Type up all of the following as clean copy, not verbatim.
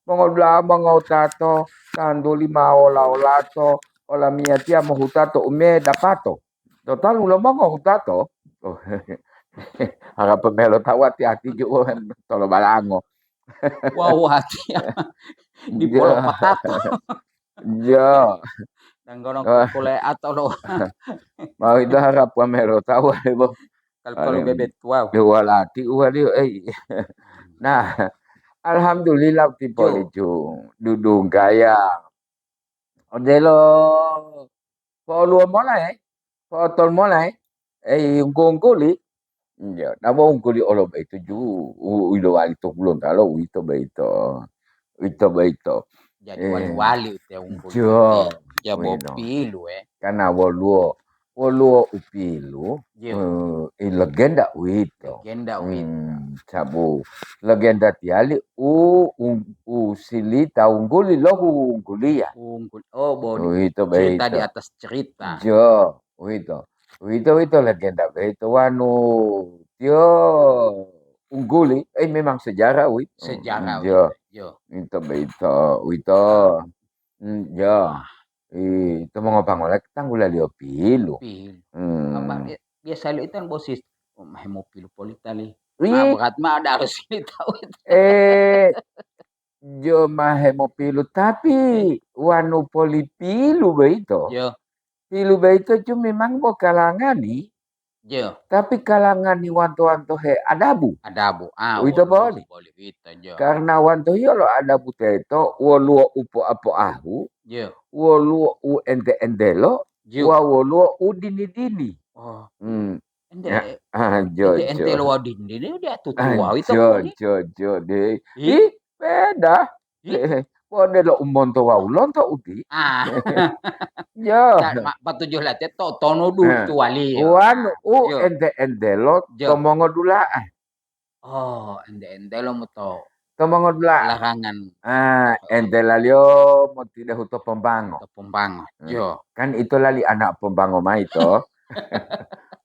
Mongola mongotato, tandoli maola olato, ola mia tia mohutato ume dapato. Total ulo mongotato. Oh, harap pemelo tahu hati-hati juga tolo balango. Wow, hati di polo Ya, patato. ya. Dan gono kule atau lo Mau itu harap pemelo tahu kalau bebet wow. Walati wali Nah, alhamdulillah ti Jo, policu dudung gaya. Odelo polo molai, potol molai. Ungkuli. Ya, nabo ungkuli olo itu ju. Uilo wali to kulon talo uito beito. Uito beito. jadi wali-wali te unggul Jo. te. Ya Wino. bopilu Karena woluo upilu. Jo, Legenda uito. legenda wita. Sabu legenda tiali silita ungguli lohu unggulia. Unggul. Oh, Wito cerita di beito. atas cerita. Jo, wito legenda beito wanu tio ungguli. Memang sejarah wito. Sejarah Jo, wita. Jo. wito. Jo. Wah, Itu mau ngopang oleh tanggula lio pilu. pil. Kabar Hmm. biasa lu itu kan bosis. Oh, mau pilu politali. Mah Ih, berat mah ada harus tahu itu. jo mahe mo pilu tapi wanu poli pilu beito. Jo, Pilu beito cu memang bo kalangan ni. jo. Tapi kalangan ni wanto-wanto he adabu. Ada bu. Wito Walu boli. boleh wita jo. Karena wanto hiyo lo adabu teto woluo upo apo ahu. Jo. Woluo u ente lo. Jo. Woluo u dini-dini. Oh, Ya, ente jo. lo wadin ini dia tutua itu Jo, kuni. de. Ih, Beda. ih. Pode lo umon to waulon to uti. Ah, Jo. tak mak patujuh lah to tono du tuali. Wanu Jo. ente lo Jo. tomongo dula. Oh, ente lo muto Tomongo dula. larangan Ente lalio mo tidak huto pembango. pembangun. Jo. Kan itu lali anak pembango mai to.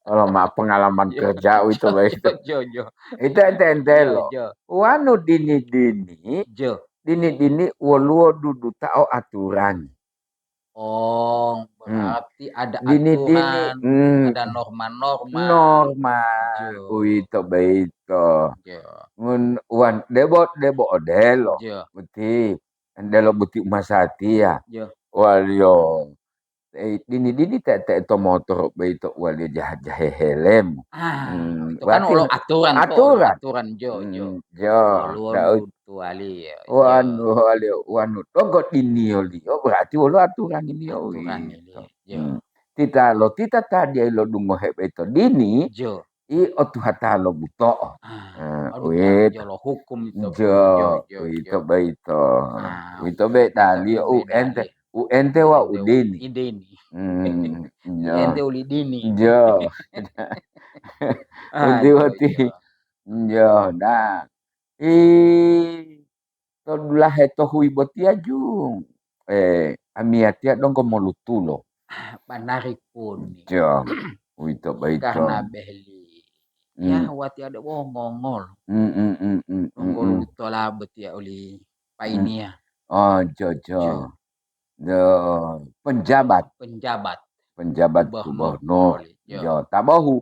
Kalau mah pengalaman kerja itu baik itu. Jo. Itu ente lo. Jo. Wanu dini Jo. woluo dudu tao aturan. Oh, berarti ada Dini, aturan, ada norma-norma. normal. Jo. Itu beito. Jo. Wan debo odelo. Jo. Buti. Odelo buti masati ya. Jo. Walio. Dini tete to motor beito walio jahe helem. Itu kan ulo aturan tuh, aturan jo. Jo. Luar tuali ya. Wanu togot ini olio berarti walo aturan ini Aturan ini. Jo. Tita tadi lo dungo beito dini. Jo. Otu hata lo buto. Wait. Jolo hukum itu. Itu beito. Itu beta li ente wa udini. Ideni. Jo. Ente uli dini. Jo. Uti. Jo. Nah. Todulah heto hui botia jung. Amiatia dong komolutulo. Menarik pun. Jo. Itu beito. Karena beli. Ya wati ada ngongol. Ngongol tola betia uli painia. Oh, jo. Penjabat gubernur. Jo, tabohu.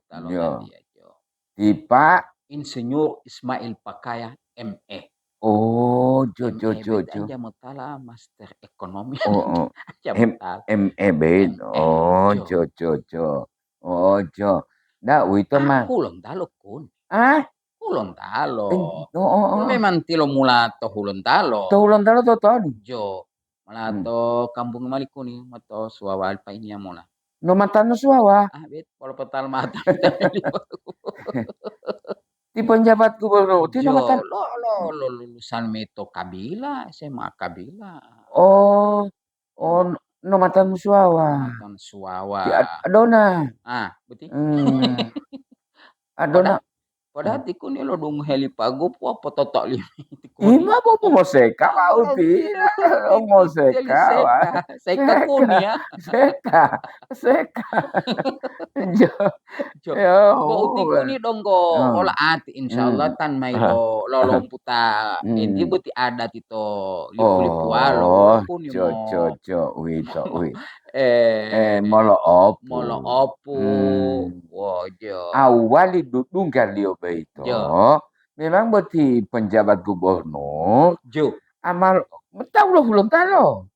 Talo dia jo. Tipa Insinyur Ismail Pakaya ME. Oh, jo. Aja mutala master ekonomi. Oh. ME. Oh, jo. Oh, jo. Nah, itu mah. Hulon talo kun. Hulon talo. Memang tilo mulato hulon talo. Hulon talo to. Jo. Mulato kampung Malikuni mato suawal pa ini mula. No matano suawa. Bet kalau petal mata. Di penjabat gubernur. Jo, lo lulusan Meto Kabila, SMA Kabila. Oh, no matano suawa. Matan suawa. Adona. Betul. Adona. Padahal tiku ni lo dung heli pago po apa totok li tiku. Ima po mo seka uti. Mo Seka. Seka kuni ya. Seka. Jo. Jo. Ya. Bo tiku ni dong go ola ati insyaallah tan mai lo lomputa indi buti adat itu lipu-lipu alo kuni mo. Wito. Molo opu. Wo jo. Awali dudungkan Leo Beito. Memang berarti penjabat gubernur. Jo. Amal tahu lo hulun talo.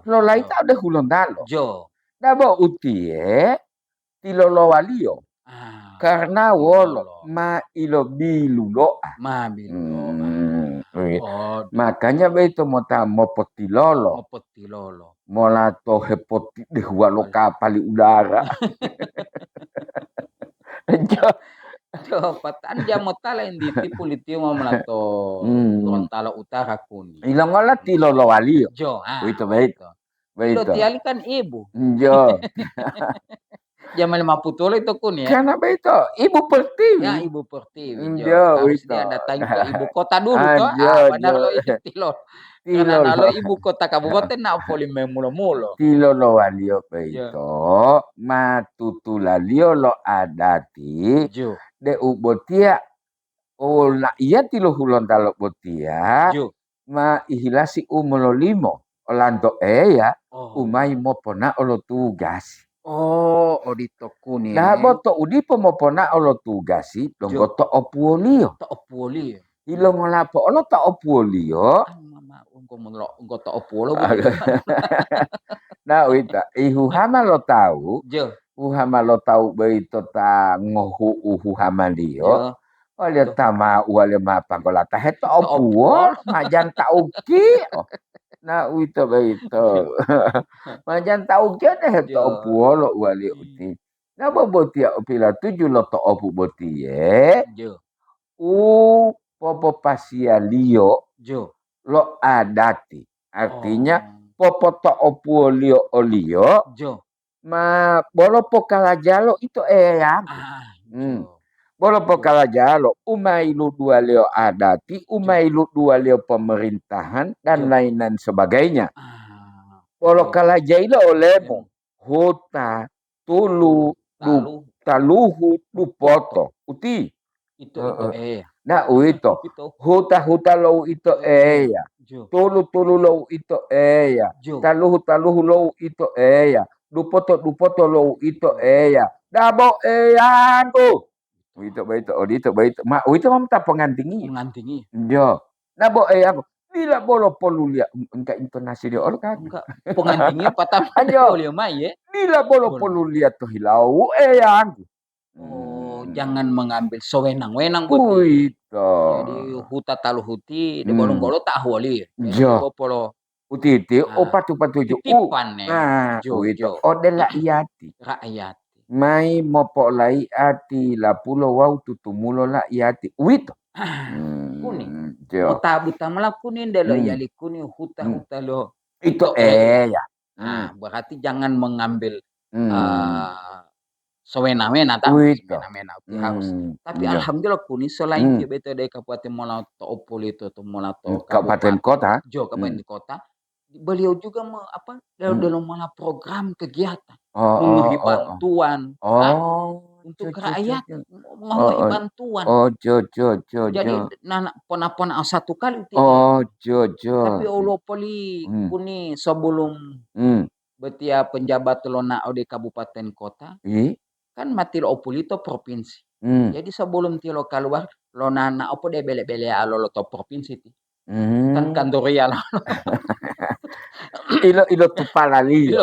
Lo lain tak ada hulun talo. Jo. Dabo uti tilo lo walio. Karena wolo ma ilo bilulo. Makanya beito mo potilolo. Molato hepoti de walo kapal udara. Jo patan jamo tala indi tipu litio molato Gorontalo Utara kuni. Ilongola tilo lo walio. Jo. Beito. Tilo tiali kan ibu. Jo. Zaman 50 itu kun ya. Karena beito Ibu Pertiwi. Ya Ibu Pertiwi. Harus dia datang ke ibu kota dulu toh. Benar lo itu tilo. Karena lo ibu kota kabupaten nak poli memulo-mulo. Tilo lo walio beito. Matutula lio lo adati. Jo. De ubotia. Oh la iya tilo hulon talo botia. Jo. Ma ihilasi umulo limo. Olanto ya. Umai mopona olo tugas. Odito kuni. Nah, boto udipo mopona olo tugasi, donggo to opuolio. Ilo ngolapo olo to opuolio. Nggo to opuolo. Nah, wita, ihuhama lo tahu. Jo. Uhama lo tahu beito ta ngohu uhuhama dio. Oleh tama uale mapangola taheto opuol, majan tauki. Na wito beito. Majan tahu kene heto opuolo wali uti. Na bobotia opila 7 loto opu botie. Jo. Popo pasia lio. Jo. Lo adati. Artinya popo to opuolio olio. Jo. Ma bolo pokala jalo itu ya. Bolo pokala jalo, umailu 2 leo adati, umailu 2 leo pemerintahan dan lain-lain sebagainya. Bolo kala jailo olemo, hota, tulu, taluhu, lupoto, uti. Itu Nah, itu. Hota lo itu ya. Tulu lo itu ya. Taluhu lo itu ya. Lupoto lo itu ya. Dabo tu. Itu. Ma, itu mamta pengantingi. Jo. Nabo aku. Bila bolo polulia. Enggak intonasi dia orang kan. Enggak. Pengantingi patah polulia mai ya. Bila bolo polulia tuh hilau aku. Jangan mengambil sewenang-wenang buti. Jadi huta taluhuti di bolong-bolong tak holi. Jo. Polo utiti opatu titipan jo. Odela iati. Rakyat. Mai mopo lai ati la pulo wau tutumulo la iati. Wito. Kuning. Buta malah kuning delo yali kuning huta lo. Itu ya. Berarti jangan mengambil sewena-wena harus. Tapi alhamdulillah kuning selain itu beto dari Kabupaten Molato Opol itu atau Molato Kabupaten Kota. Kabupaten Kota. Beliau juga dalam malah program kegiatan memberi bantuan untuk rakyat, memberi bantuan. Jadi pon satu kali tapi Allah poli kuni sebelum betia penjabat lona di kabupaten kota kan mati lo opuli to provinsi. Jadi sebelum tilo keluar lona na opo de bele-bele alo to provinsi ti. Kan kandoria lah. Ilo tupalali.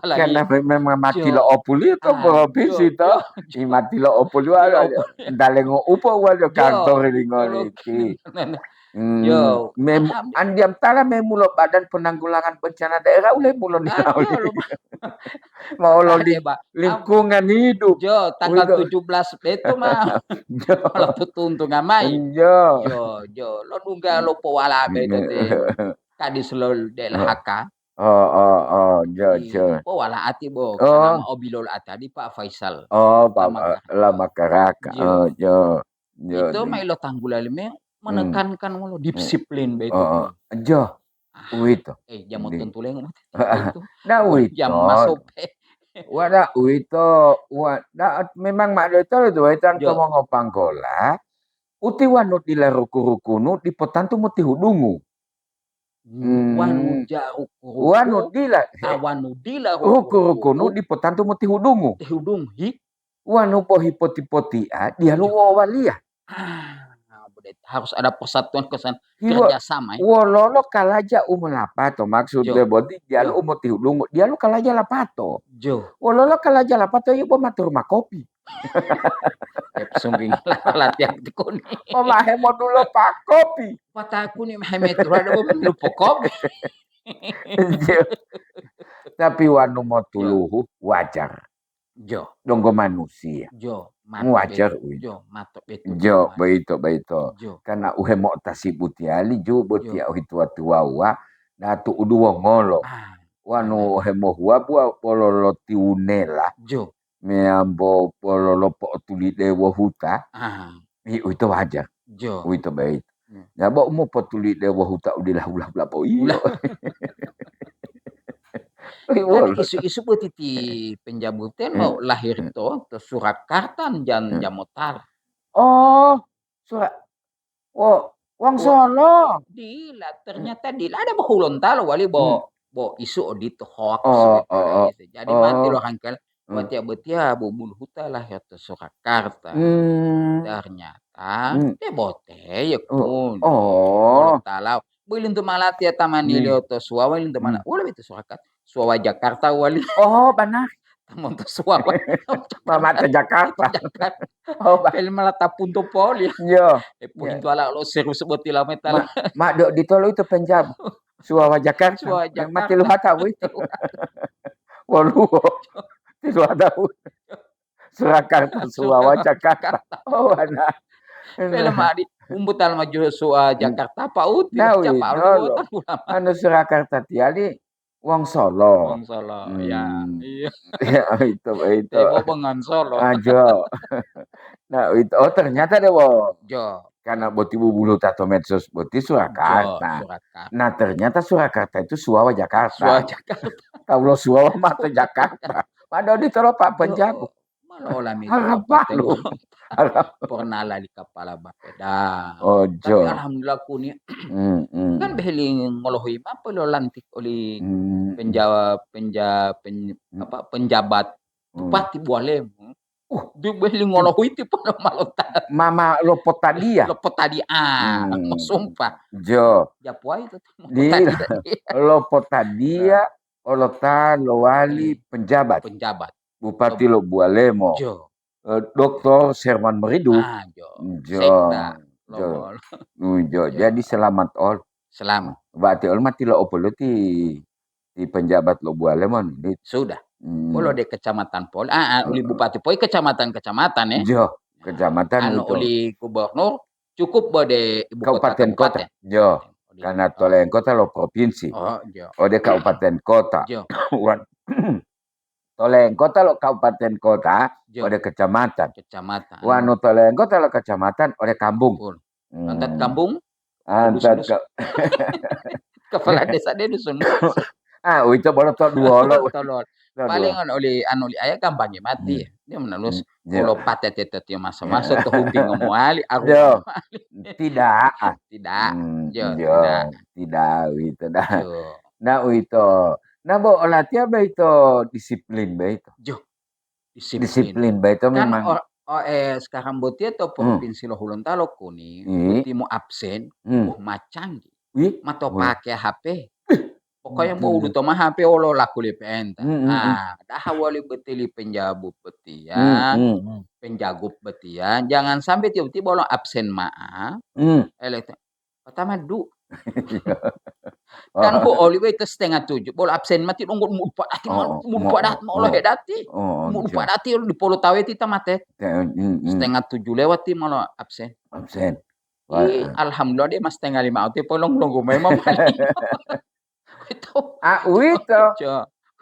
Karena memang mati lo opuli to provinsi to. Mati lo opuli wala. Dalengo upo wala kantor lingon iki. Yo, andiam tala memulo Badan Penanggulangan Bencana Daerah oleh mulo mau lo di lingkungan hidup. Jo, tanggal 17 itu mah. Kalau tutuntung amai. Jo. Lo nungga lo powala beto te. Kadis lo del haka. Jo. Powala ati bo. Nama obilol tadi Pak Faisal. Pak Lama Karaka. Jo. Itu mailo tanggulali menekankan mulu disiplin be itu. Jo. Uito. Jamo tuntuleng itu. Na Jam uito. masope. Wala uito. Memang mak itu itan to mga panggola. Uti wanut dila ruku-rukunu di potantu mo ti hudungu. Wanu jaru Wanut dila. Wanu dila Ruku-rukunu di potantu mo ti hudungu. Ti hudung hi. Wanu po hipoti-poti dia luwa walia. Harus ada persatuan kerjasama. Wololo kalaja umulapato maksudnya bodi dia lu umoti hudungu dia lu kalaja lapato. Wololo kalaja lapato ibu matur makopi. Sumbing latihan ko ni. Mahe mo dulu pak kopi. Mataku ni mahe metro ada mo lupo kopi. Tapi wanu mo tuluhu wajar. Donggo manusia. Wajar beito. Karena uhe mo tasibuti ali ju boti tua wa datu udu ngolo. Wanu uhe mo hua bua pololo tiunela. Meambo pololo po tuli dewa huta. Itu wajar. Itu baik. Ya bo mo po tuli dewa huta udilah ulah po iyo. Kan isu-isu ti penjabutan mau lahir to Surakarta jan Jamotar. Surat. Wang Solo. Ternyata ada bahulon talo wali bo isu odito hoax. Jadi mati lo hangkel betia bubul huta lahir to Surakarta. Ternyata bote ya kun. Talau. Boleh untuk malati ya taman ilio to suawa untuk mana? Boleh itu Surakarta. Suawa Jakarta wali. Benar. Taman to suawa. Mama ke Jakarta. Film melata punto poli. Punto ala lo seru sebeti la metal. Mak dok ditolo itu Punjab. Suawa Jakarta. Mati lu hata itu. Walu. Itu ada. Surakarta Suawa Jakarta. Benar. Film adi umbutal maju Suawa Jakarta paut. Anu Surakarta tiali Wong Solo. Ya. Ya itu. Bengan Solo. Ajo. Nah itu ternyata deh karena boti bubulu tato medsos boti Surakarta. Nah ternyata Surakarta itu Suawa Jakarta. Kalau Suawa mata Jakarta. Padahal ditolak Pak Penjabu. Harap pernah lah di kepala Bapeda. Tapi alhamdulillah kuni kan beheling ngolohi apa lo lantik oleh penjabat bupati Bualem. Dia beheling ngolohi itu pun malotan. Mama lopot tadi ya. Mau sumpah. Japuai itu. Lopot tadi ya. Olotan lowali penjabat. Bupati lo Bualemo. Dr. Sherman Meridu. Jadi selamat all. Selamat. Berarti all mati lo opolo ti penjabat lo Bualemo. Sudah. Bolo de kecamatan Pol. Uli bupati Pol kecamatan ya. Kecamatan itu. Uli gubernur cukup bode ibu kabupaten kota. Karena toleng kota lo provinsi. Ode kabupaten kota. Toleng kota lo kabupaten kota, ode kecamatan. Wanu toleng kota lo kecamatan, ode kampung. Antat kampung? Antat kepala desa dia dusun. Itu baru to dua lo. Paling oleh ayah gampangnya mati. Dia menelus kalau patet itu masa-masa tuh hubing ngomuali. Tidak. Itu dah. Nah itu. Nah, olatnya itu disiplin itu. Disiplin itu memang. Sekarang botia atau provinsi lo Gorontalo kuni, mau absen, macang. Mato pakai HP. Pokoknya mau udah mah HP lo laku lepenta. Dah awali betili penjabu betia, penjagup betia. Jangan sampai tiba-tiba lo absen pertama kan oli itu 6:30 bola absen mati nunggu mudat mau lo hedati mudat di polo tawe ti tamate 6:30 lewat ti mau absen alhamdulillah dia mas 4:30 ti polong nunggu memang itu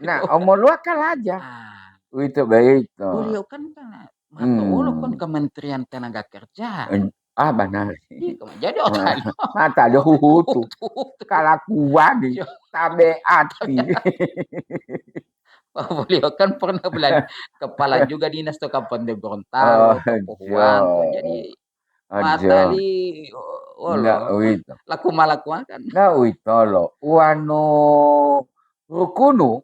nah omol lu akal aja itu baik beliau kan Matolo kan Kementerian Tenaga Kerja. Benar. Jadi otak mata ada huhutu. Kalakuan nih, tabe ati. Beliau kan pernah kepala juga dinas tuh Kabupaten Gorontalo, Pakuan, jadi matali laku malakuan kan. Na uitolo, uano rukunu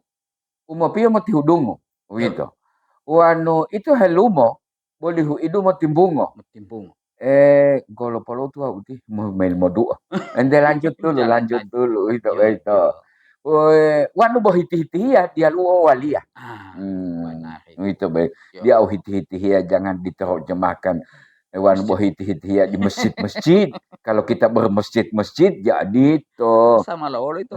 umopio mo tihudungo. Uito. Uano itu helumo boleh idu mo timbungo. Golo polo tua uti mail modu. Ende lanjut dulu itu. Wanu bohiti-hiti ya dia luo walia. Itu baik. Dia hiti-hiti ya jangan diterjemahkan wan bohiti-hiti ya di masjid-masjid. Kalau kita bermasjid-masjid jadi to. Sama lolo itu.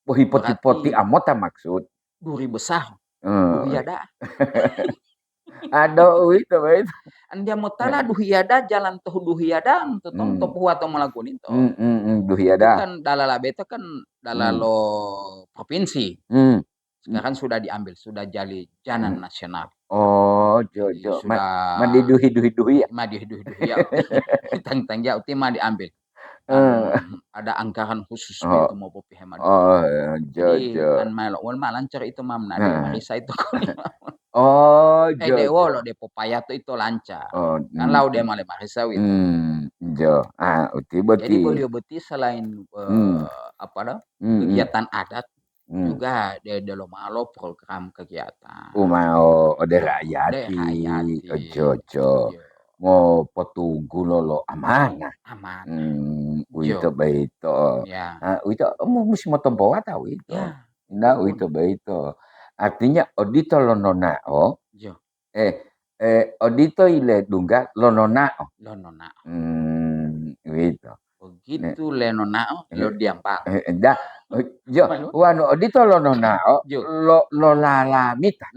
Bohipoti-poti amota maksud. Duri besar. Duhiada. Ada itu baik. Andia motala duhiada jalan tuh duhiada untuk topu atau melakukan itu. Duhiada. Kan dalala beta kan dalalo provinsi. Sekarang sudah diambil, sudah jadi jalan nasional. Oh, jojo. Mandi duhi ya. Mandi duhi ya. Tang ya ultima diambil. Ada anggaran khusus itu mau popi hemat. Jadi kan lancar itu mam nade marisa itu dewo lo de popaya itu lancar. Kan lau dia male marisa itu. Jadi beliau beti selain kegiatan adat juga de lo malo program kegiatan. Ode rakyati. Jojo. Mau potunggu lolo amanah. Itu beito. Itu mesti mau tembawa tahu itu. Nah, itu beito. Artinya odito lononao. Odito ile dungga lononao. Gitu. Begitu lenonao lo diampak. Wano odito lononao lo lalamita.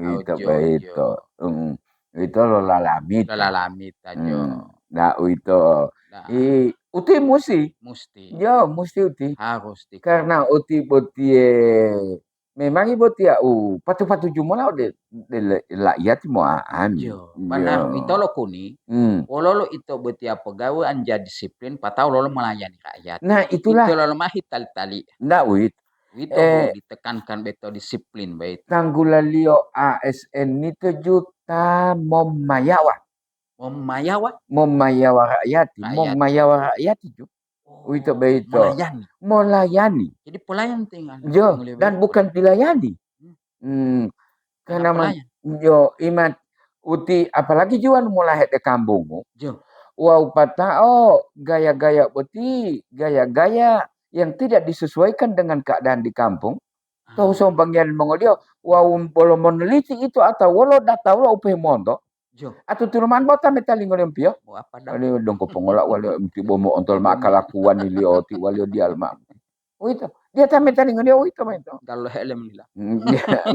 Itu beito. Itu lo lalamita. Nah, itu. Uti musti. Ya, musti uti. Harus karena uti memang ibu tia patu jumlah de rakyat mau benar itu lo kuni lo itu betia pegawai anja disiplin patau lo melayani rakyat. Nah itulah itu lo mah tali nah itu ditekankan beto disiplin baik tanggulalio ASN itu juta momayawa rakyat itu itu melayani. Jadi pelayan tinggal. Dan bukan dilayani. Karena imat uti apalagi juan mulai de kampung. Wow patao gaya-gaya beti, gaya-gaya yang tidak disesuaikan dengan keadaan di kampung. Tahu sombangnya mengodio wow polo meneliti itu atau walo data walo upe mondo. Atau turuman bota metaling olimpio. Wali dong ko pengolak wali mti bomo ontol makalakuan ilioti wali dialma. Itu dia metaling dia itu itu. Kalau helm nila.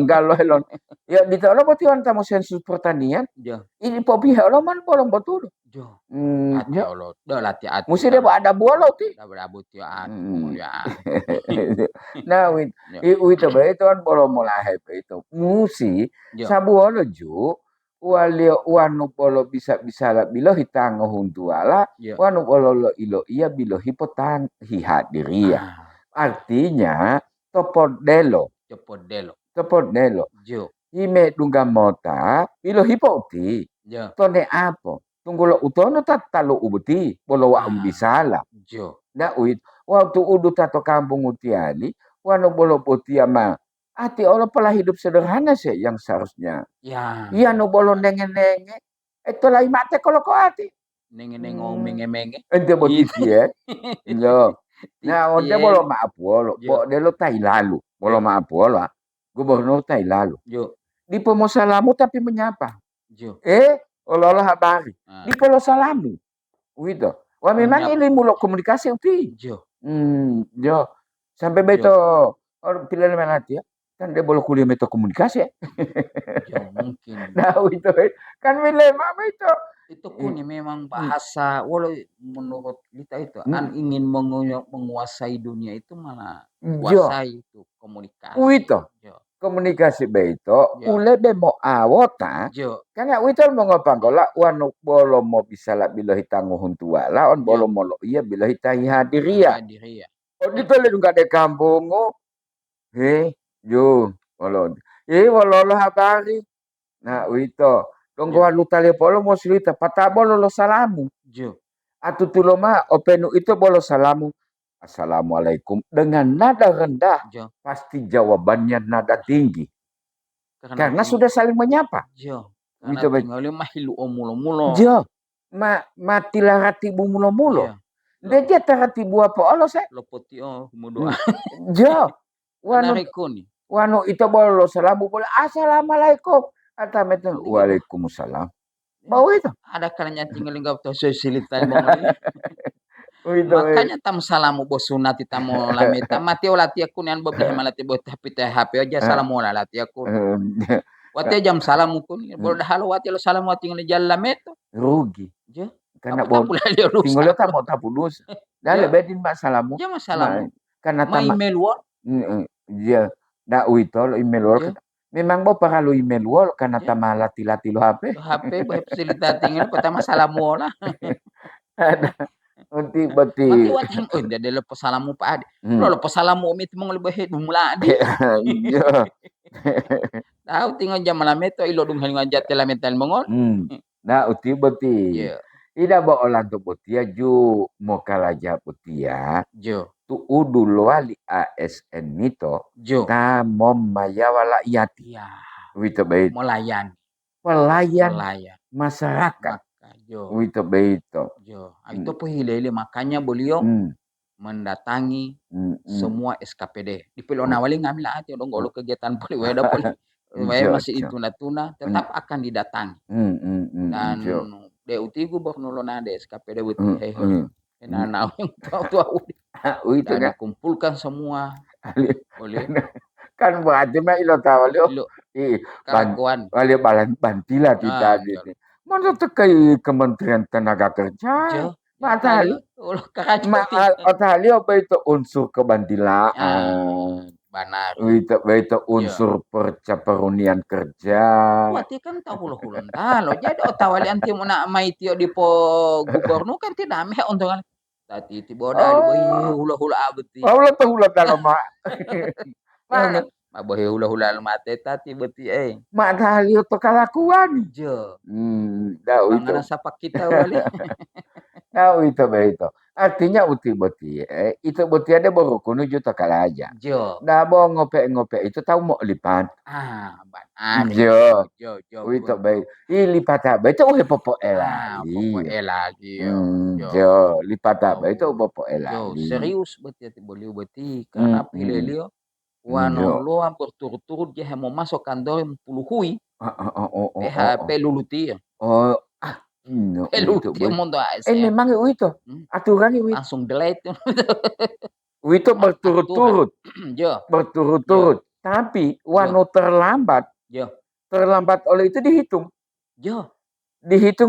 Kalau helm. Ya di tolo boti wan tamu sensus pertanian. Ini popi helm man bolong betul. Ya Allah, dah latihan. Mesti dia ada bola ti. Dah berabut ya. Nah, itu betul kan bolong mulai itu. Musi sabu ju walio wanu polo bisa lah bilo hitango huntuala wanu polo lo ilo iya bilo hipotang hihadiria. Artinya topodelo. Ime dunga mota bilo hipoti. Tone apo. Tunggu lo utono tatalo ubuti bolo wa umbisala. Na waktu udu tato kampung utiali wanu bolo poti ama ati Allah pola hidup sederhana sih yang seharusnya. Iya no bolon nenge. Itu lah mate kalau kau ati. Menge. Ente botiti ya. Lo. Nah, onde bolo maaf bolo. De lo tai lalu. Bolo maaf bolo. Gubernur tai lalu. Di Pomosalamu tapi menyapa. Olah habari. Di Pulau Salamu. Gitu. Wah memang ini muluk komunikasi uti. Sampai beto pilihan melati ya. Kan dia boleh kuliah metode komunikasi ya. Mungkin. Nah itu kan dilema itu. Itu kuni memang bahasa walau menurut kita itu ingin menguasai dunia itu malah kuasai itu komunikasi. Itu. komunikasi beito ule bemo awota kana witol mo ngapanggola wanu bolo mo bisa la bilo hitangu huntua la on bolo mo iya bilo hitai hadiria o ditole dunga de kampung yo bolo bolo habari na wito donggo alutale polo mo silita patabolo lo salamu atu tuloma openu itu bolo salamu assalamualaikum dengan nada rendah pasti jawabannya nada tinggi karena sudah saling menyapa karena tinggal mahilu mulo-mulo mati larati bu mulo-mulo dia tarati bu apa Allah saya lopoti mudoa wano itu bolo salamu bolo assalamualaikum atametan waalaikumsalam mau itu ada kalanya tinggal enggak tahu silitan mongoli makanya tam salamu bosunati tamu lameta mati olati aku nian bobi malati bot HP aja salamu olati aku wati jam salamu kun bol dahalo wati lo salamu wati ngene jallameto rugi karena bol tinggal ta mau tapulus dale bedin mbak salamu jam salamu karena ma email wo da uitol email wo memang bo paralu email wo karena tamalati-lati lo HP silita tinggal kota masalamu lah Beti. Mati wateng jadi lepas salamu Pak Ade. Lo lepas salamu umi timong lebih bumula adi. Iya. Tahu tinggal jam malam itu ilo dung halingan jatela mental mongol. Nah uti beti. Ida ba olan tu beti ju mokalaja beti ya. Tu udul wali ASN nito. Ta mom maya wala yati. Ya. Wito bait. Pelayan masyarakat. Wito beito. Itu pohilele makanya beliau mendatangi semua SKPD. Di Pelona Wali ngambil hati dong kalau kegiatan poliweda masih itu natuna tetap akan didatangi. Dan DUT gubernur nade SKPD butuh nah yang tahu dan kumpulkan semua boleh kan berarti mah ilo tahu lo keraguan wali balan bantila kita gitu. Mana terkait Kementerian Tenaga Kerja? Matahari apa itu unsur kebandilaan? Benar. Itu unsur percaperunian kerja. Wati kan tahu lo hulun talo. Jadi otawali anti mo na maitio di po gubernur kan tidak meh untuk tati tiboda di hula-hula abeti. Hula hula dalam mak. Mabohe hula-hula mate tati beti mak dali to kalakuan Mangana sapa kita wali itu beito artinya uti beti itu beti ada baru kuno juta kalaja dah bo ngope itu tahu mau lipat itu baik lipat apa itu popo lagi lipat apa itu popo lagi serius beti boleh beti karena pilih wano lo berturut-turut dia mau masuk kantor puluhui PHP luluti luluti mondo memang itu aturan itu langsung delete itu berturut-turut tapi wano terlambat oleh itu dihitung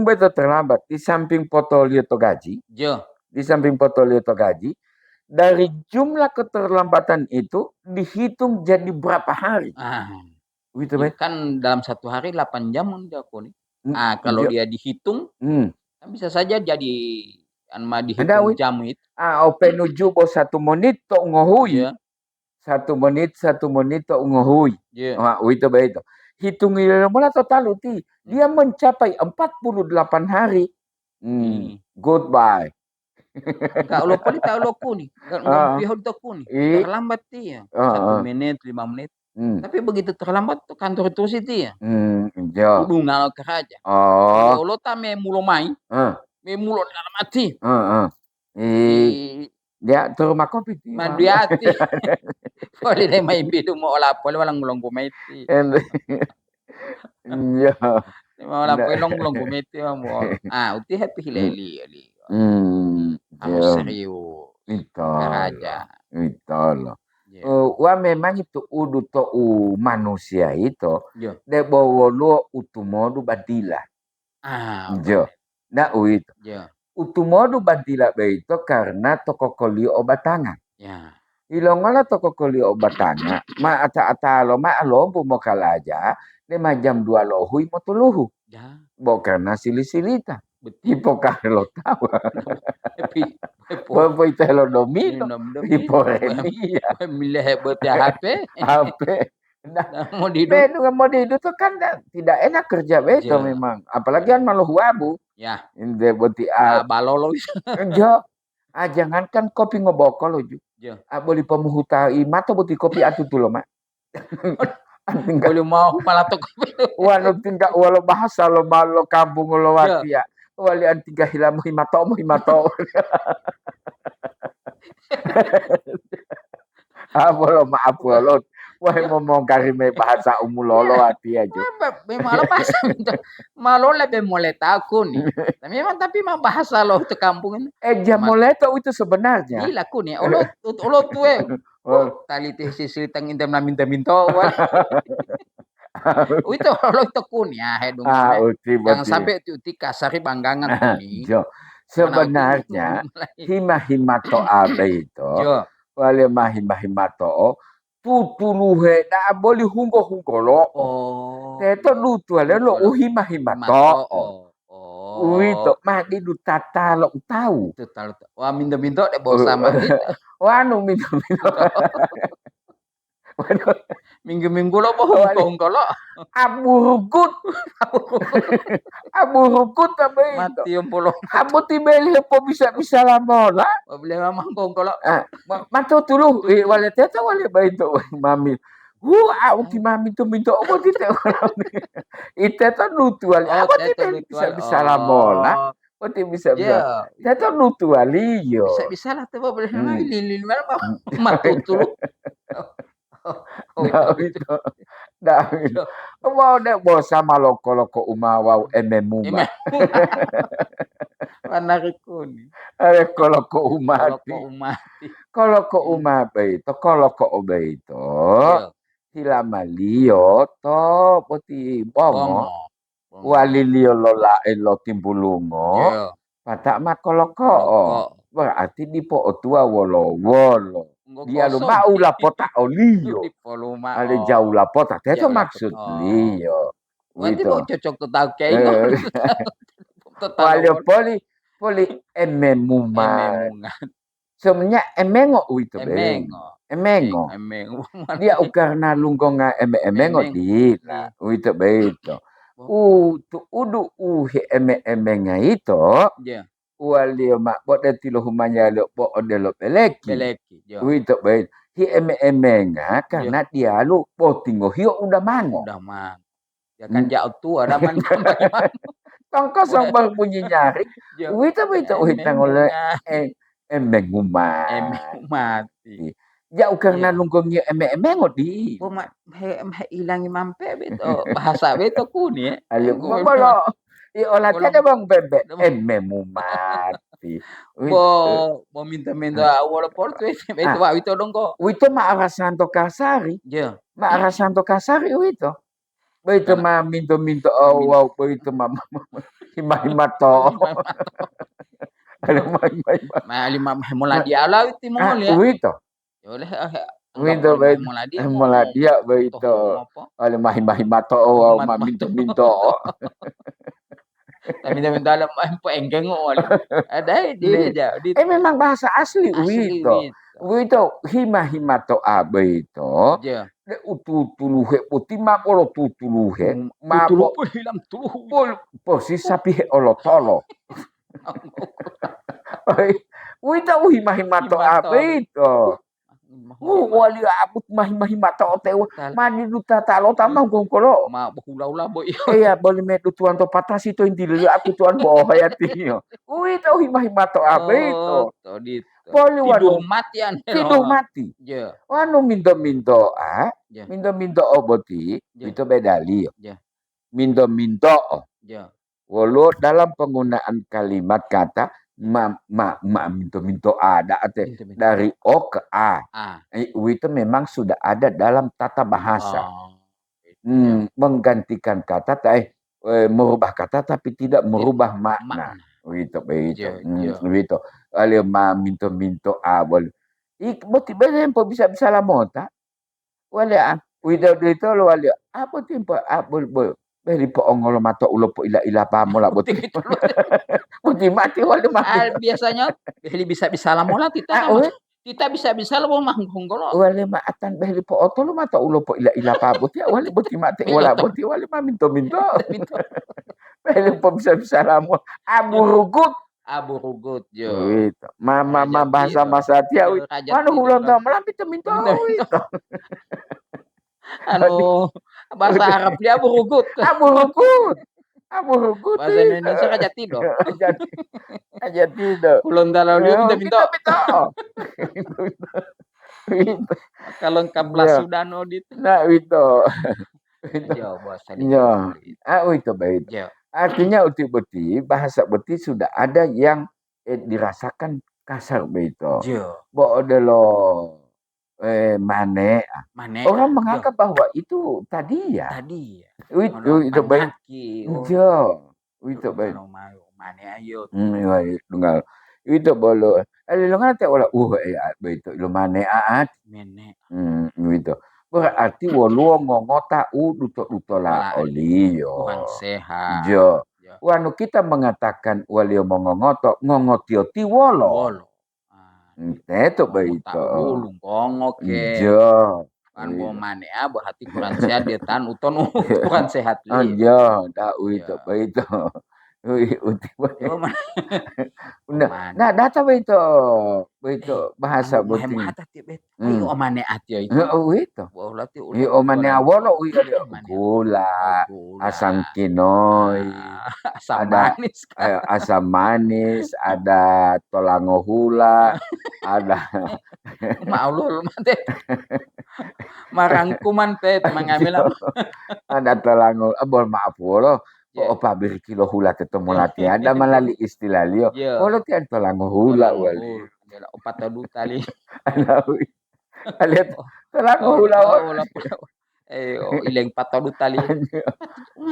betul terlambat di samping portfolio gaji dari jumlah keterlambatan itu dihitung jadi berapa hari? Kan dalam satu hari 8 jam nih. Kalau dia dihitung, kan bisa saja jadi dihitung jam itu. Openuju bo 1 menit to ngohui. 1 menit to ngohui. Itu begitu. Hitung mula total uti. Dia mencapai 48 hari. Goodbye. Kalau poli tahu lo kuni, ngompihon to kuni, terlambat dia 1 menit 5 menit. Tapi begitu terlambat tuh kantor terus itu ya. Udah ngal kerja. Kalau tame mulo mai, mulo dalam mati. Dia tuh rumah kopi. Mandi hati. Poli deh mai bidu mau olah poli walang mulong gumeti. Iya. Mau olah poli long gumeti mau. Uti happy hileli. Harus serius. Raja. Itu. Wah memang itu udu to manusia itu. De bawa lo utumodu badila. Nah itu. Utumodu badila itu karena toko kolio obat tangan. Ilongala toko koli obatanga, ma ata lo ma lo mo kalaja, de majam 2 lo hui mo tuluhu. Ya. Bukan sili-silita. Hipo lo tahu. Hepo. Boy telo domino. Hipo remia. Milih hebat ya HP. HP. Nah, mau didu. Mau didu tuh kan tidak enak kerja beto memang. Apalagi kan malu huabu. Ya. Inde boti balolo. Jo. Jangankan kopi ngoboko lo ju. Boleh pemuhuta mata boti kopi atu tuh lo mak. Boleh mau malah to kopi. Wano tinggal walau bahasa lo malo kampung lo wati ya. Wali antiga hilamu himato. Apolo maaf lo. Wah mau karime bahasa umulolo hati aja. Memang bahasa itu. Malo lebih mulai tahu nih. Tapi memang bahasa lo itu kampung ini. Mulai tahu itu sebenarnya. Gila ku nih. Olo tuh tali sisi tang indem na minta-minta. Itu olo itu ku nih ya hedung. Jangan sampai itu kasari banggangan ku nih. Sebenarnya hima-himato abe itu. Wale mahimato tutuluhe na boleh hunggo lo. Teto lutu ale lo uhimahimato. Wito madi du tata lo tahu. Wah minta-minta deh bawa sama kita. Wanu minta-minta. Minggu-minggu lo bawa hunggo lo. Abu rukut tapi mati yang polo. Abu tibeli po bisa lama lah. Boleh mamang hunggo lo. Mato tulu wale teta wale baito mami. Ti mami tu minta opo ti te. Iteta lutu wale. Abu tibeli bisa lama lah. Oti bisa. Teta lutu wale yo. Bisa lah te boleh lilin mato tulu. Mau dek bosa maloko-loko umawau ememuma. Panarikun. Koloko umati. Koloko umabe itu, koloko obe itu. Hilama liyo to poti bomo. Walilio lola elo timbulungo. Patak mak koloko. Berarti di po otua wolo. Dia lu mau lapota olio. Ada jauh lapota. Itu maksud liyo. Nanti mau cocok tuh tahu kayak Walio poli ememuma. Sebenarnya emengo itu emengo. Dia karena lunggonga emengo di itu beito. Tu udu emenga itu. Walio mak boda tilo humanya lo boda lo peleki. Itu baik. Hi emenga karena dia lu potingo hio udah mango. Ya kan jauh tua ada man. Tongko sang berbunyi nyari. Itu oleh mati. Jauh karena lungkongnya emengo di. Hilangi mampe beto bahasa beto kuni. Ayo bolo. Olah tiada bang bebek ememu mati. Bo minta awal portu itu wa itu dong kok. Itu ma arasanto kasari. Ya. Ma arasanto kasari itu. Beito ma minto wow beito mama. Himahimato. Lima mulai dia lah itu mongol ya. Itu. Oleh Winto beito. Mulai dia beito. Oleh mahimahimato wow ma minto. Minta dalam engkeng ada dia. Memang bahasa asli Wito. Wito himahimato abe itu. De utuluhe putima polo tutuluhe. Ma hilang tuluh. Posis sapi olo tolo. Wito himahimato abe itu. Wali abut mahimahimato teu. Mani duta talo tamah gongkolo. Ma hula-hula boy. Iya, boleh metu tuan to patasi to indili aku tuan boh hayatinya. Tau himahimato abe itu. Boleh tidur mati an. Tidur mati. Wanu minto-minto minto-minto oboti itu bedali. Minto-minto. Walau dalam penggunaan kalimat kata minto-minto ada dari O ke A. Itu memang sudah ada dalam tata bahasa. Menggantikan kata merubah kata tapi tidak merubah makna. Begitu. Begitu. Kalau minto-minto Boti tempo bisa lamota. Wale wito lo wale. Apa tempo beri po ongolo mato ulo po ila pamola boti. Boti mati wale mati. Biasanya beli bisa lamola tita tita bisa lo manghonggolo. Wale maatan beri po oto lo mato ulo po ila pa boti wale boti mati wala boti wale maminto. Beri po bisa lamola. Abu rugut yo. Itu. Mama bahasa dia. Mana hulang tau malam itu minta itu. Bahasa Arab dia abu rugut. Abu rugut. Bahasa Indonesia aja tidur. Aja tidur. Hulang dalam dia minta. Kalau kablas sudah nodit. Nah itu. Yo bahasa itu baik. Artinya uti beti bahasa beti sudah ada yang dirasakan kasar begitu. Bo lo mane. Orang menganggap bahwa itu tadi ya. Itu baik. Itu baik. Mane ayo. Tunggal. Itu bolo. Lo ngate wala begitu lo mane aat. Itu. Berarti woluo ngongota duto la olio. Kurang sehat. Jo. Wanu kita mengatakan walio mongongoto ngongotio ti wolo. Itu begitu. Ulung ngongok ke. Jo. Kan mane berarti kurang sehat dia tan uton kurang sehat li. Jo, itu begitu. Nah, data begitu bahasa boti. Ayo omane atio itu. Itu. Omane awolo gula, asam kinoy, asam manis, ada tolango hula, ada maulul mate. Marangkuman teh mengambil ada tolango, maaf wolo. Pabrik kilo hula ketemu lati ada malali istilah liyo. Kalau tian tolang hula wali. Opat tadu tali. Lihat tolang hula. Ileng patadu tali.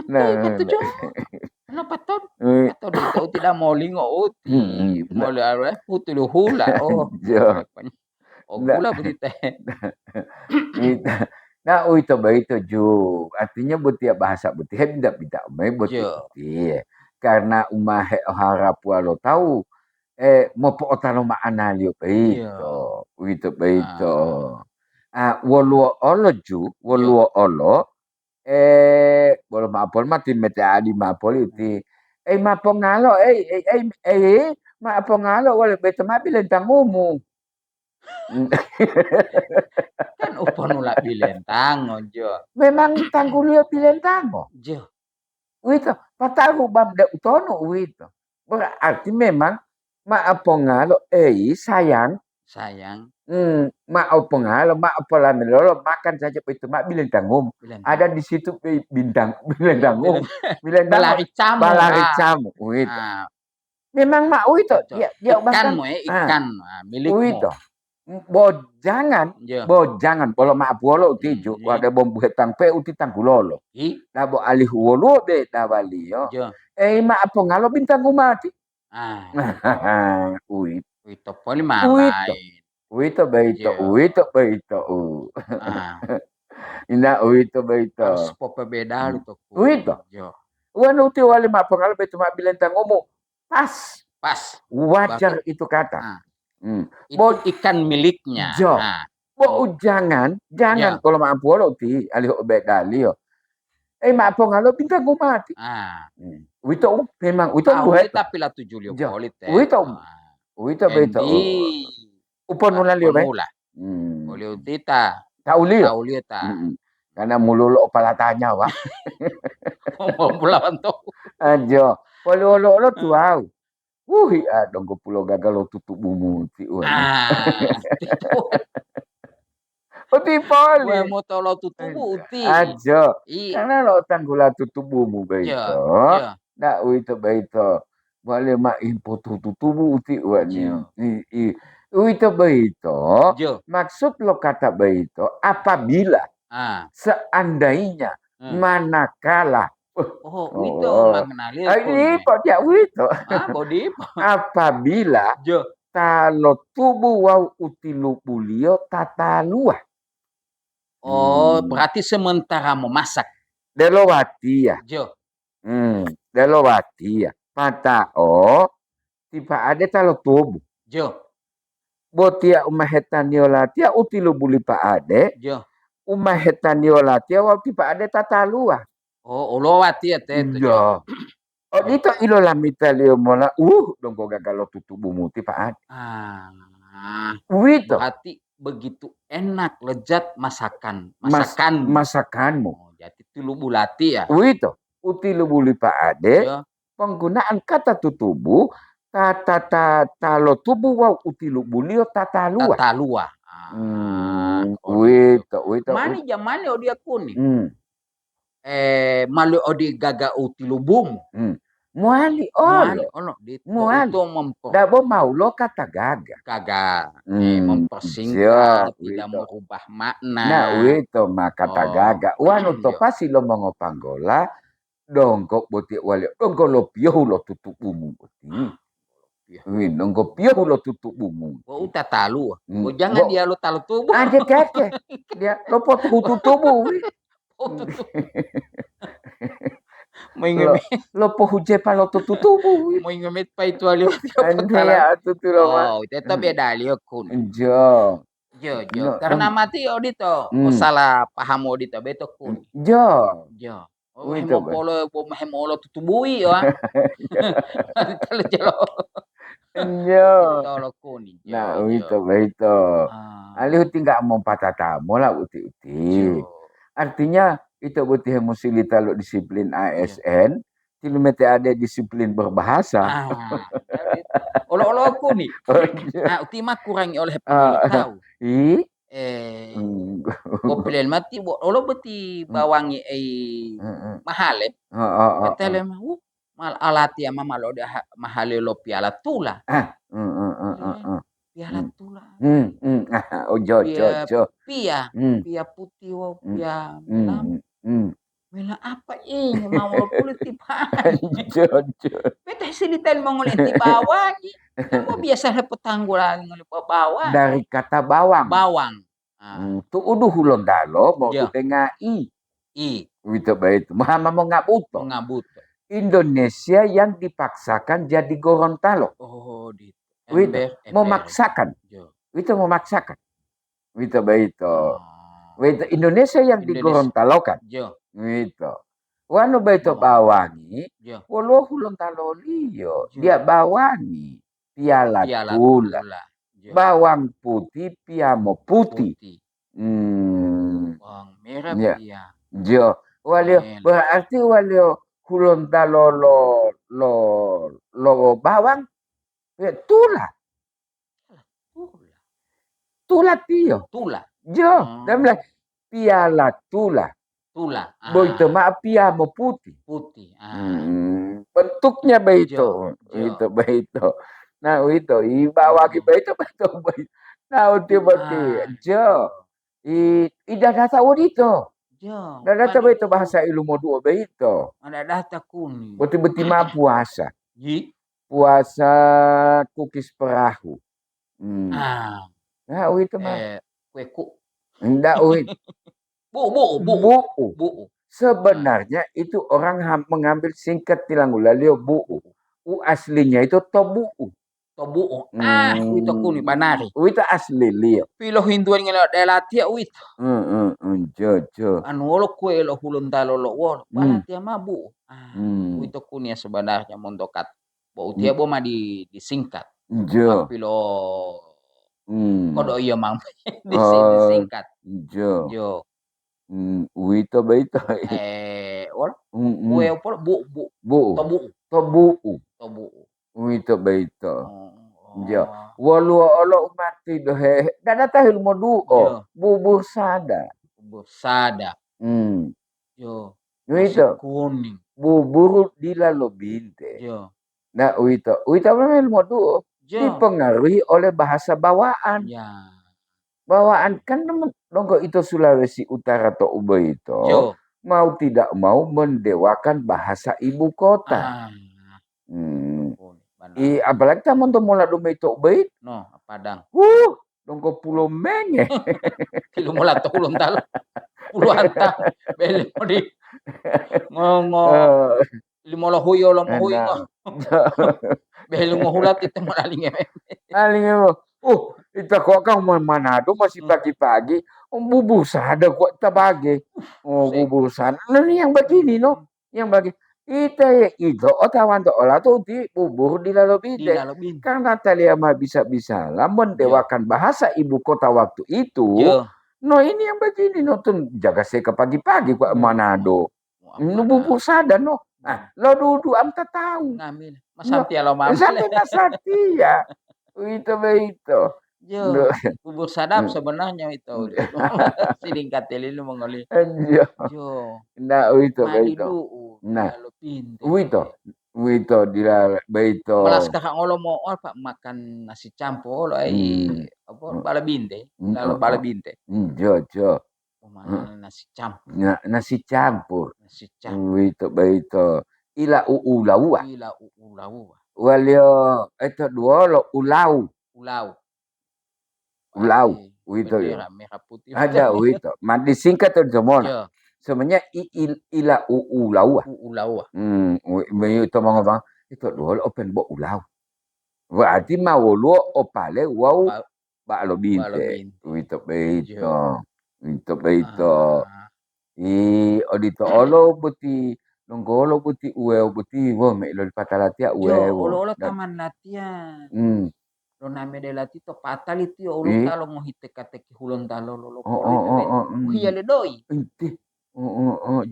Nah, itu kenapa ton? Atau tahu tidak mau lingo uti. Mau lihat putih hula. Hula berita. Nah, itu begitu ju. Artinya butia bahasa butia tidak butia. Karena umah harap walo tahu mau otalo maanalio begitu. Begitu. Woluo olo ju, woluo olo bolo mapol mati mete adi mapol itu. Mapongalo mapongalo wala beto mabilen tangumu. Kan upon ula bilentango jo. Memang tanggulio bilentango. Jo. Wito, patahu bamda utono wito. Berarti memang maapongalo sayang. Maapongalo maapolamelo makan saja itu mak bilentangum. Ada di situ bintang bilentangum. Balaricamu. Wito. Memang mak wito. Dia bahkan ikan milikmu. Wito. Jangan bolo maaf wolo tiju ada bom buhetang pe uti tanggulolo. Labo alih wolo be tabalio. Maaf ngalo bintang mati. Wito poli mamai. Wito beito. Ina wito beito. Harus pope beda lu to. Wito. Wanu ti wali maaf ngalo beto mak bilentang ngomo. Pas. Wajar itu kata. Ikan miliknya. Jangan kalau maaf wolo ti alih obek dalio. Maaf ngalo bintang mati. Wito memang wito buat tapi la tujulio politik. Wito beito. Upon ulan lio be. Olio tita. Taulio ta. Karena mululu palatanya wa. Pulawan to. Ajo. Polo tuau. Dong ko pulo gagal tutup bumu ti Uti poli. Gue mau tolo tutup uti. Ajo. Karena lo tanggula tutup bumu beito. Ndak wito beito. Boleh mak info tutubu uti wani. Wito beito. Maksud lo kata beito apabila seandainya manakala Wito mengenali. Ini kok dia Wito. Bodi. Apabila talo tubuh wau utilu bulio tatalua. Oh, berarti sementara memasak. Delowati ya. Jo. Delowati ya. Patao tipa ada talo tubuh. Jo. Botia umahetaniola tia utilu buli pa ade. Jo. Umahetaniola tia wau tipa ade tatalua. Oh, olowati ya teto jo. Oh, dito ilo lamita lio mola. Dongko gagalo tutubu muti pa ade. Wito. Berarti begitu enak, lezat masakanmu. Masakanmu. Jadi tilu bulati ya. Wito. Utilu buli pa ade. Jo. Penggunaan kata tutubu talo tubuh wau utilu bulio tatalua. Tatalua. Wito. Mani jamane odia kuning. Malu odi gaga utilu bum. Muali ono. Itu Dabo mau lo kata gaga. Gaga. Mempersingkat, tidak merubah makna. Nah, wito kata gaga. Wanu to pasi lo mangopanggola. Dongko boti wali. Dongko lo pioh lo tutup bumu boti. Dongko pioh lo tutup bumu. Oh, tatalu. Oh, jangan dia lo talu tubuh. Ada keke. Dia lo potong tubuh. Lo pohuje palo tutubu. Mo ingamit pa itu alio. Anda tutulo ma. Oh, itu beda alio kun. Jo. Karena mati odito. Salah paham odito beto kun. Jo. Oh, hemo tutubui ya. Kalau jelo. Jo. Tolo kun. Nah, beito. Alih tinggal mau patata mola uti. Artinya itu butuh musilita lo disiplin ASN, kilometer ada disiplin berbahasa. Olo aku nih. Ultima kurangi oleh tahu. Koplen mati olo beti bawangi mahal Betele mal alati ama malo dah mahal lo piala tula. Piala tula. Jo. Pia putih wo pia melam. Mela apa ini mau kulit tipan. Jo. Beta silitan mau ngulit bawang. Kamu biasa dapat tanggulan ngulit bawang. Dari kata bawang. Bawang. Tu uduh hulon dalo mau tu tengah i. Itu baik. Mahama mau ngabuto. Indonesia yang dipaksakan jadi Gorontalo. Oh, memaksakan. Itu memaksakan. Itu baik. Indonesia yang digorontalokan. Itu. Wano baik bawangi. Walau hulon talo liyo. Dia bawangi. Piala tula. Bawang putih piamo putih. Bawang merah pia. Jo. Walio berarti walio hulon talo lo bawang. Tula. Tula tio. Tula. Jo. Dan bilang piala tula. Begitu maaf piamo putih. Bentuknya begitu. Itu begitu. Nah itu ibawa kita itu betul. Nah itu berarti jo. Ida data itu. Data begitu bahasa ilmu dua begitu. Ada data kuning. Betul puasa. Puasa kukis perahu. Nah itu mah. Kueku. Enggak Bu. Sebenarnya itu orang mengambil singkat tilangulalio bu. Aslinya itu tobu. Itu kuni banari. Itu asli lio. Pilo hinduan ngelo delatia itu. Jo. Anu lo kue lo hulun dalo lo wol. Balatia mabu. Itu kuni sebenarnya mondokat. Bo utia bo ma disingkat. Jo. Pilo kodo iya mang disingkat. Jo. Itu beito. Kue opol bu. Tobu. Itu beito. Jo. Walu olo mati dohe. Dada tahil modu. Bubur sada. Jo. Itu kuning. Bubur dilalo binte. Jo. Nah itu apa modu? Dipengaruhi oleh bahasa bawaan. Bawaan kan nongko itu Sulawesi Utara atau Uba itu mau tidak mau mendewakan bahasa ibu kota. Apalagi taman tu mula dumay to bait. No, Padang. Dongko pulo menge. Kilo mula to ulun talo. Puluhan tahun. Beli mo di. Ngo limolo huyo lo mo huyo ngo. Beli ngo hulat itu malaling Aling mo. Ita ko kang Manado masih pagi-pagi. Bubusada ko tabagi. Bubusan. Ano yang begini no? Yang bagi. Ita ito otawan to ola to di bubur di Lalobide. Karena Taliama bisa-bisa lah mendewakan bahasa ibu kota waktu itu. No ini yang begini no tuh jaga seka pagi-pagi kok Manado. Bubusada no. Lo dudu am tahu. Ngambil. Masantia lo mamil. Sampai masantia. Itu. Yo, bubur sadap sebenarnya itu. Silingkat lu mengoli. Yo. Nah, itu. Nah, itu dila beito. Malas kakak ngolo mo apa makan nasi campur lo apa balabinte, lalu balabinte. Jo. Nasi campur. Nasi campur. Itu beito. Ila uulawa. Walio itu dua lo ulau. Itu ya. Merah putih. Ada itu. Mandi singkat tu semua. Sebenarnya ila ulau. Itu mga bang itu dua open bo ulau. Berarti mau lu opale wow baklo binte. Itu beito. Odito olo buti nonggolo buti uwe buti wo me lo patalatia uwe. Olo taman latihan. Lo name de lati to pataliti olo talo mo hitekateki hulon talo lo. Hiya le doi.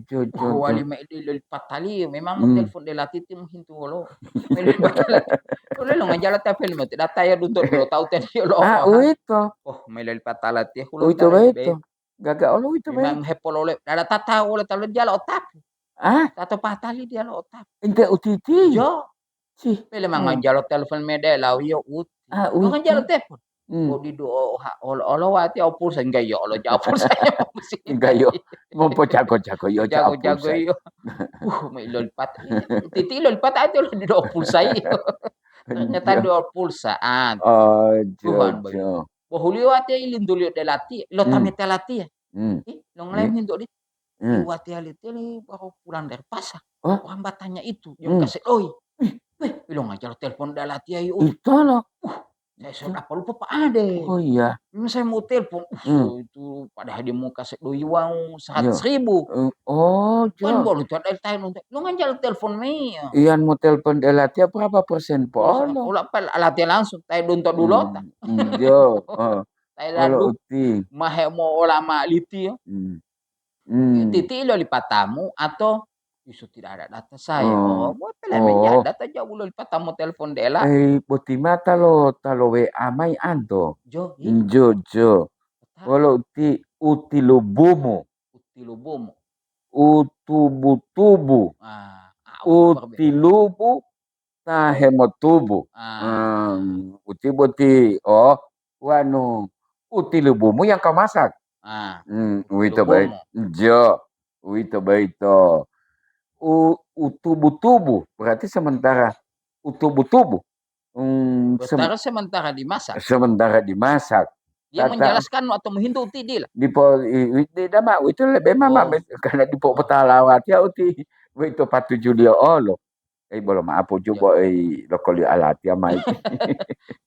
Jo. Wali me de patali memang mo telepon de lati ti mo hintu olo. Mele patala. Olo lo ngajala ta film te data ya dunto lo tau te lo. Itu. Mele patalati hulon talo. Itu. Gaga olo itu memang hepol ole. Ada tata olo talo jala otak. Tato patali dia lo otak. Inte utiti. Jo. Pele mangan jalo telepon mede lau yo ut. Mangan jalo telepon. Di do olo wati opul sa ngayo olo japul sa ngayo. Mompo jago yo jago yo. May lolpat. Titi lolpat ato di do pulsa yo. Ternyata do pulsaan. Jo. Bohulio ati ilindulio de lati, lo tamete lati. Lo ngelain hindo di. Iwati aliti ni baru pulang dari pasar. Orang batanya itu yang kasih oi. Bilang aja telepon dalati ayo. Itu loh. Saya sudah apa lupa Pak Ade. Oh iya. Memang saya mau telepon. Itu padahal dia mau kasih doi uang 100.000. Oh, kan boleh tuh ada time untuk. Lu ngajal telepon me. Iyan mau telepon dalati berapa persen po? Ulah apa latihan langsung. Tayo dunto dulu ta. Jo. Tayo lalu. Mahe mo ulama liti. Titi lo lipatamu atau isu tidak ada data saya. Buat pelajaran data jauh lo lipatamu telepon dela. Botima talo we amai anto. Jo. Walau utilubumu. Utubutubu. Utilubu tahemotubu. Uti. Wanu. Utilubumu yang kau masak. Itu baik. Jo. Itu baik to. Utubu-tubu berarti sementara utubu-tubu. Sementara dimasak. Dia menjelaskan atau menghindu uti dia. Di dama itu lebih mama karena di petalawat ya uti itu patuju dia olo. Belum apa juga lokali alat ya mai.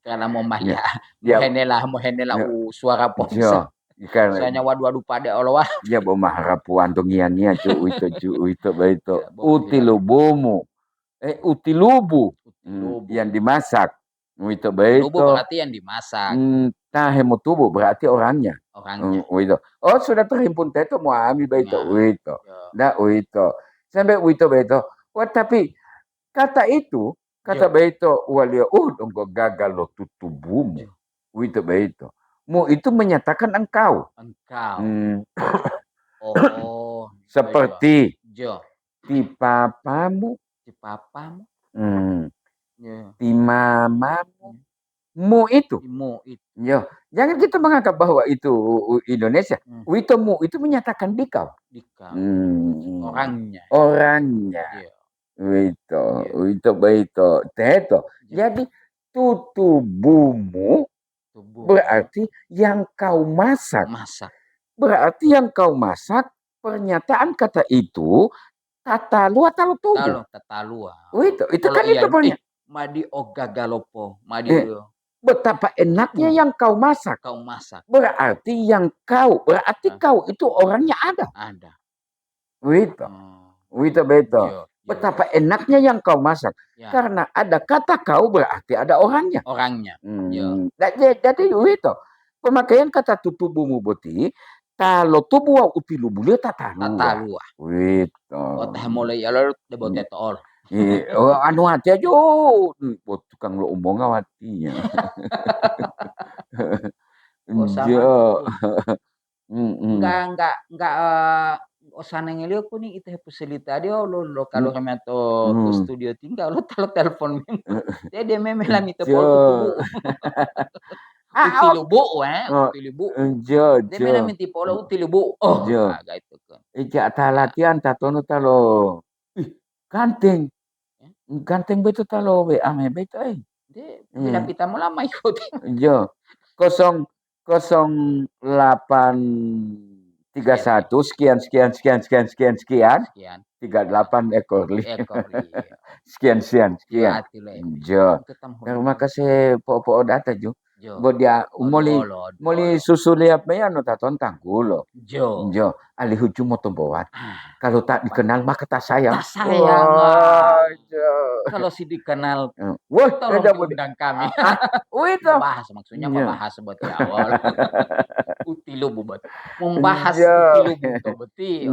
Karena mau mahya. Mohenela suara pomsa. Misalnya wadu pada Allah. Ya bawa harapuan dongiannya itu baik. Utilubumu. Utilubu. Yang dimasak. Itu baik. Utilubu berarti yang dimasak. Tahemutubu berarti orangnya. Oh sudah terhimpun itu mau ambil baik itu. Nah itu. Sampai itu baik. Wah tapi kata baik walio dong gagal lo tutubumu. Itu baik. Mu itu menyatakan engkau. Seperti di papamu. Di mamamu. Mu itu. Yo, jangan kita menganggap bahwa itu Indonesia. Mu itu menyatakan dikau. Orangnya. Itu, Iya. itu beito. Teto. Iya. Jadi tubuhmu Tubuhmu berarti yang kau masak. masak. Berarti yang kau masak, pernyataan kata itu tatalu atau tubuh. Tatalua. Itu Kalau kan iya itu punya. madi ogagalopo, madi Betapa enaknya yang kau masak. kau masak. Berarti kau itu orangnya ada. Ada. Itu. Itu Iya, betul. iya. Betapa enaknya yang kau masak. Ya. Karena ada kata kau berarti ada orangnya. Orangnya. Iya. Jadi itu. Pemakaian kata tubuhmu boti, kalau tubuh utilu bule tatalua. Tatalua. Itu. Otah mulai lalu debote tol. Anu hati aja, tukang lo omong hatinya. Oh sama Jo. enggak osana ngelio kuning itu fasilita dia lo kalau kami ke studio tinggal lo telepon dia memelam itu pol tubuh utilubu utilubu Jo dia melam itu pol utilubu agak itu kan ija ta latihan tatono talo ganteng ganteng betul talo we ame betul dia bila kita lama ikut jo 0831 sekian 38 ekor sekian. Jo. Terima kasih po data jo. Bodia moli susuli apa ya no taton tanggulo. Jo. Ali hucu moto bawat. Kalau tak dikenal maka tak sayang. Kalau si dikenal, wah, tolong undang kami. Itu bahas maksudnya membahas buat di awal. Utilu buat membahas utilu buat beti.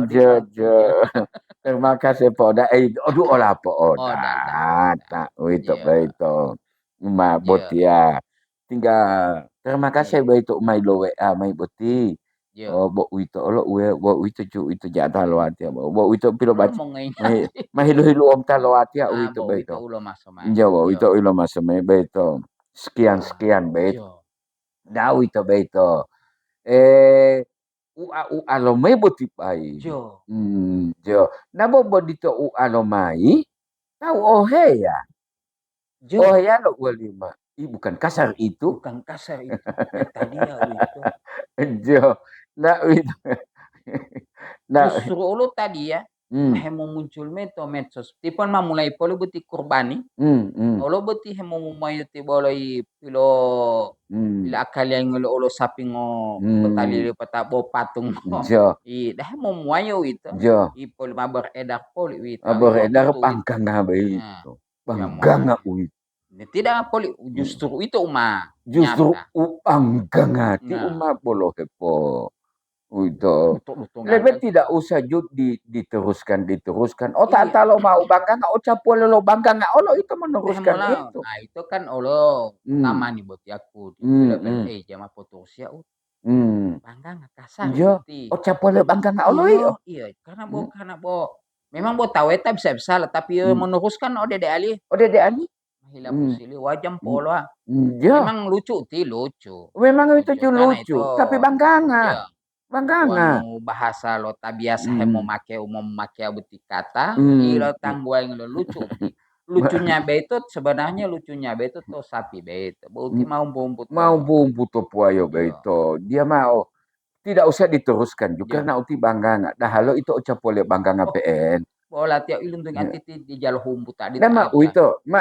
Terima kasih Poda. Aduh olah Poda. Tak, itu beito. Ma botia. Tinggal terima kasih beito mai lo mai boti. Oh, bo itu lo bo itu ju itu jata lo atia. Bo itu pilo baca. Mai hilu om ta lo atia itu beito. Jawa itu ilo masame beito. Sekian beito. Dau itu beito. Ua lo mai boti pai. Jo. Nabo bodito ua lo mai. Tahu ya. Ya lo lima. Bukan kasar itu. Bukan kasar itu. Tadi ya itu. Jo. Itu. Justru lo tadi ya. Hemo muncul medsos. Tipon mulai polo beti kurbani. Olo beti hemo mayo ti boloi pilo pila akalian ngolo sapingo betali patabo patung. Jo. Dah hemo mayo itu. Jo. Ipol mabar edak poli itu. Beredar pangkang ngabe itu. Pangkang itu. Tidak poli justru itu Justru anggang hati polo hepo. Itu. Lebih tidak usah diteruskan. Oh tak lo mau bangga nggak ucap lo bangga nggak lo itu meneruskan itu. Nah itu kan lo nama nih buat aku. Jama Potosia bangga nggak kasar. Ucap lo bangga nggak lo iyo. Iya karena memang tahu eta bisa lah tapi meneruskan Dede Ali. Mahila pusili wajam polo. Memang lucu. Memang itu lucu tapi bangga nggak. Wanu bahasa lo tak biasa mau make buti kata ilo tangguang lo lucu lucunya beto sebenarnya tuh sapi beto bauti mau bumbut to puayo beto dia mau tidak usah diteruskan juga na uti bangga nggak dah halo itu ucap boleh bangga ngapen bola tiap ilung dengan titi di jalur humbu tadi mak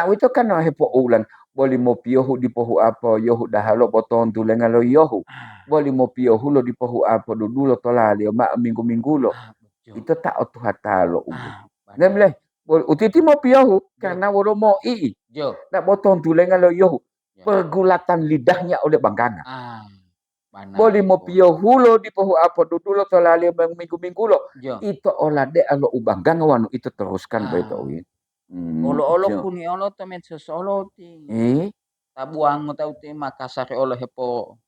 itu kan hepo ulang boleh mau piohu di pohu apa yohu dah halo potong tuleng lo yohu boleh mau piohu lo di pohu apa dulu lo tolali mak minggu lo itu tak otu hata lo boleh utiti mau piohu karena woro mau nak potong tuleng lo yohu pergulatan lidahnya oleh bangkanga boleh mau piohu lo di pohu apa dulu lo tolali minggu lo itu olah de alo ubanggang wanu itu teruskan beto Olo kuni olo to medsos olo ti. Tabuang mo tau ti Makassar olo hepo.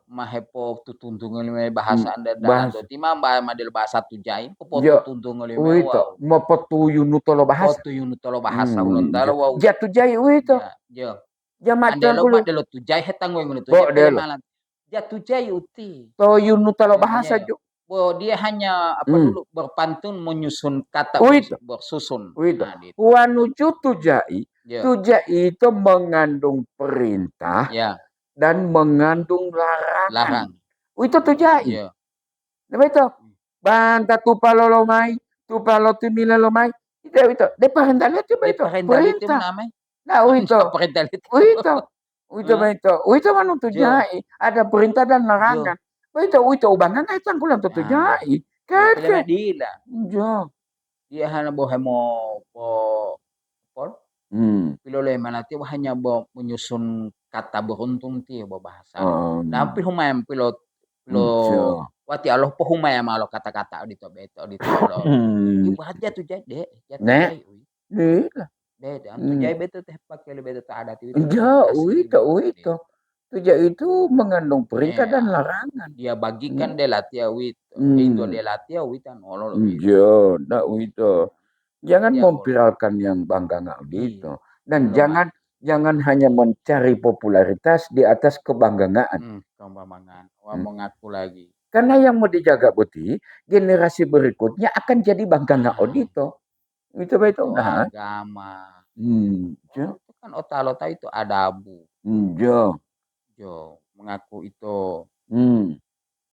Mahepo tutundung oleh bahasa anda dalam ti madel bahasa tujai po tutundung oleh wow. Mo potuyun tolo bahasa. Potuyun tolo bahasa ulun talo wow. Jatujai itu. Anda lo madel tujai hetang ngoy ngono tujai. Jatujai uti. Toyun tolo bahasa jo. dia hanya dulu berpantun menyusun kata bersusun. Nah, wanuju tujai. Ya. Tujai itu mengandung perintah dan mengandung larangan. Itu tujai. Ya. Nah, itu. Banta tupalolomai, tupalotumilolomai. Itu. Dia perintah itu. Perintah. Nah, itu. Itu manu tujai. Ada perintah dan larangan. Itu ubangan itu kulang tujai. Kaya dila. Jo. Dia hanya bohemo pilolema nanti hanya menyusun kata beruntun ti bahasa. Tapi humayam pilot wati Allah po humayam alo kata-kata dito beto lo. Ibaratnya tu jadi. Nek. Beda. Tu jadi beto teh pakai beto tak ada itu. Itu. Tujai itu mengandung perintah dan larangan. Dia bagikan delatia wit. Itu delatia witan olo Jo, nak itu. Jangan memviralkan yang bangga gitu. Dan jangan hanya mencari popularitas di atas kebanggaan. Kebanggaan. Mengaku lagi. Karena yang mau dijaga Buti, generasi berikutnya akan jadi bangga audito. Itu betul nah. Agama. Jo. Itu kan otak-otak itu adabu. Jo. Mengaku itu